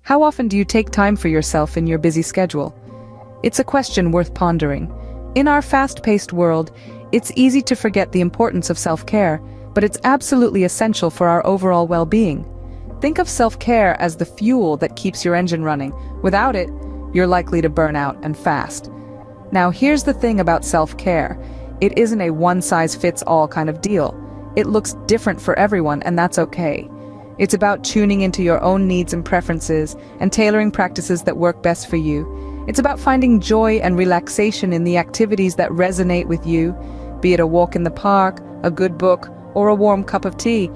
How often do you take time for yourself in your busy schedule? It's a question worth pondering. In our fast-paced world, it's easy to forget the importance of self-care, but it's absolutely essential for our overall well-being. Think of self-care as the fuel that keeps your engine running. Without it, you're likely to burn out and fast. Now, here's the thing about self-care. It isn't a one-size-fits-all kind of deal. It looks different for everyone, and that's okay. It's about tuning into your own needs and preferences and tailoring practices that work best for you. It's about finding joy and relaxation in the activities that resonate with you, be it a walk in the park, a good book, or a warm cup of tea.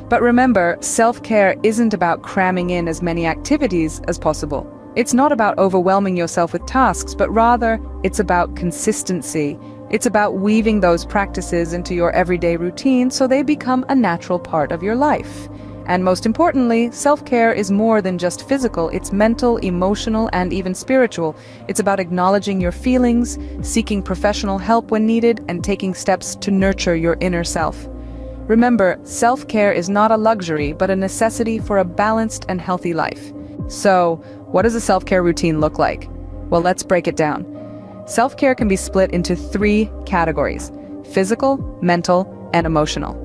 But remember, self-care isn't about cramming in as many activities as possible. It's not about overwhelming yourself with tasks, but rather, it's about consistency. It's about weaving those practices into your everyday routine so they become a natural part of your life. And most importantly, self-care is more than just physical, it's mental, emotional, and even spiritual. It's about acknowledging your feelings, seeking professional help when needed, and taking steps to nurture your inner self. Remember, self-care is not a luxury, but a necessity for a balanced and healthy life. So, what does a self-care routine look like? Well, let's break it down. Self-care can be split into 3 categories: physical, mental, and emotional.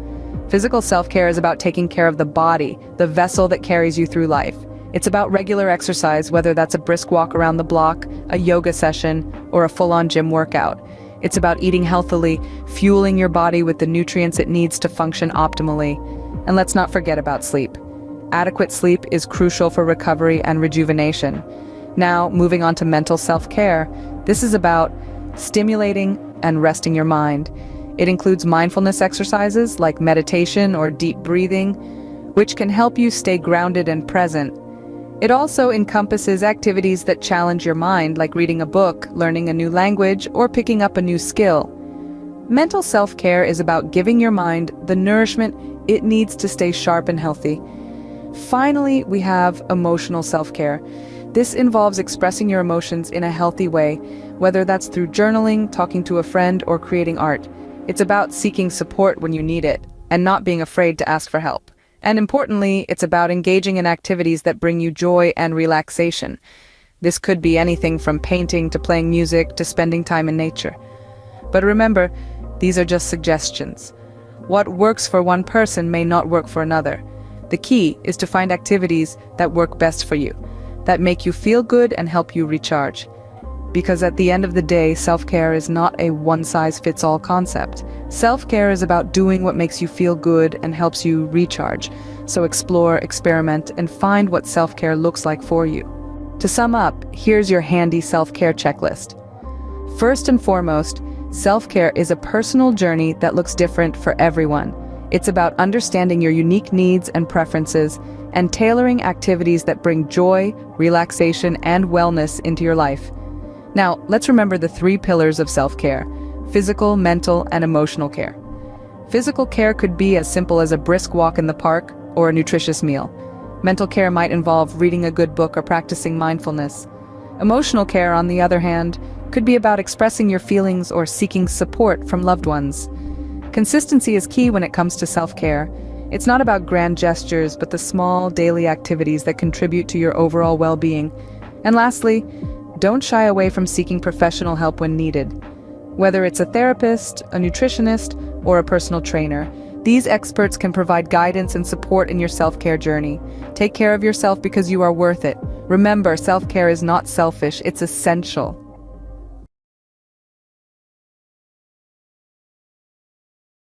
Physical self-care is about taking care of the body, the vessel that carries you through life. It's about regular exercise, whether that's a brisk walk around the block, a yoga session, or a full-on gym workout. It's about eating healthily, fueling your body with the nutrients it needs to function optimally. And let's not forget about sleep. Adequate sleep is crucial for recovery and rejuvenation. Now, moving on to mental self-care, this is about stimulating and resting your mind. It includes mindfulness exercises like meditation or deep breathing, which can help you stay grounded and present. It also encompasses activities that challenge your mind, like reading a book, learning a new language, or picking up a new skill. Mental self-care is about giving your mind the nourishment it needs to stay sharp and healthy. Finally, we have emotional self-care. This involves expressing your emotions in a healthy way, whether that's through journaling, talking to a friend, or creating art. It's about seeking support when you need it, and not being afraid to ask for help. And importantly, it's about engaging in activities that bring you joy and relaxation. This could be anything from painting to playing music to spending time in nature. But remember, these are just suggestions. What works for one person may not work for another. The key is to find activities that work best for you, that make you feel good and help you recharge. Because at the end of the day, self-care is not a one-size-fits-all concept. Self-care is about doing what makes you feel good and helps you recharge. So explore, experiment, and find what self-care looks like for you. To sum up, here's your handy self-care checklist. First and foremost, self-care is a personal journey that looks different for everyone. It's about understanding your unique needs and preferences and tailoring activities that bring joy, relaxation, and wellness into your life. Now, let's remember the 3 pillars of self-care: physical, mental, and emotional care. Physical care could be as simple as a brisk walk in the park or a nutritious meal. Mental care might involve reading a good book or practicing mindfulness. Emotional care, on the other hand, could be about expressing your feelings or seeking support from loved ones. Consistency is key when it comes to self-care. It's not about grand gestures, but the small daily activities that contribute to your overall well-being. And lastly, don't shy away from seeking professional help when needed. Whether it's a therapist, a nutritionist, or a personal trainer, these experts can provide guidance and support in your self-care journey. Take care of yourself because you are worth it. Remember, self-care is not selfish, it's essential.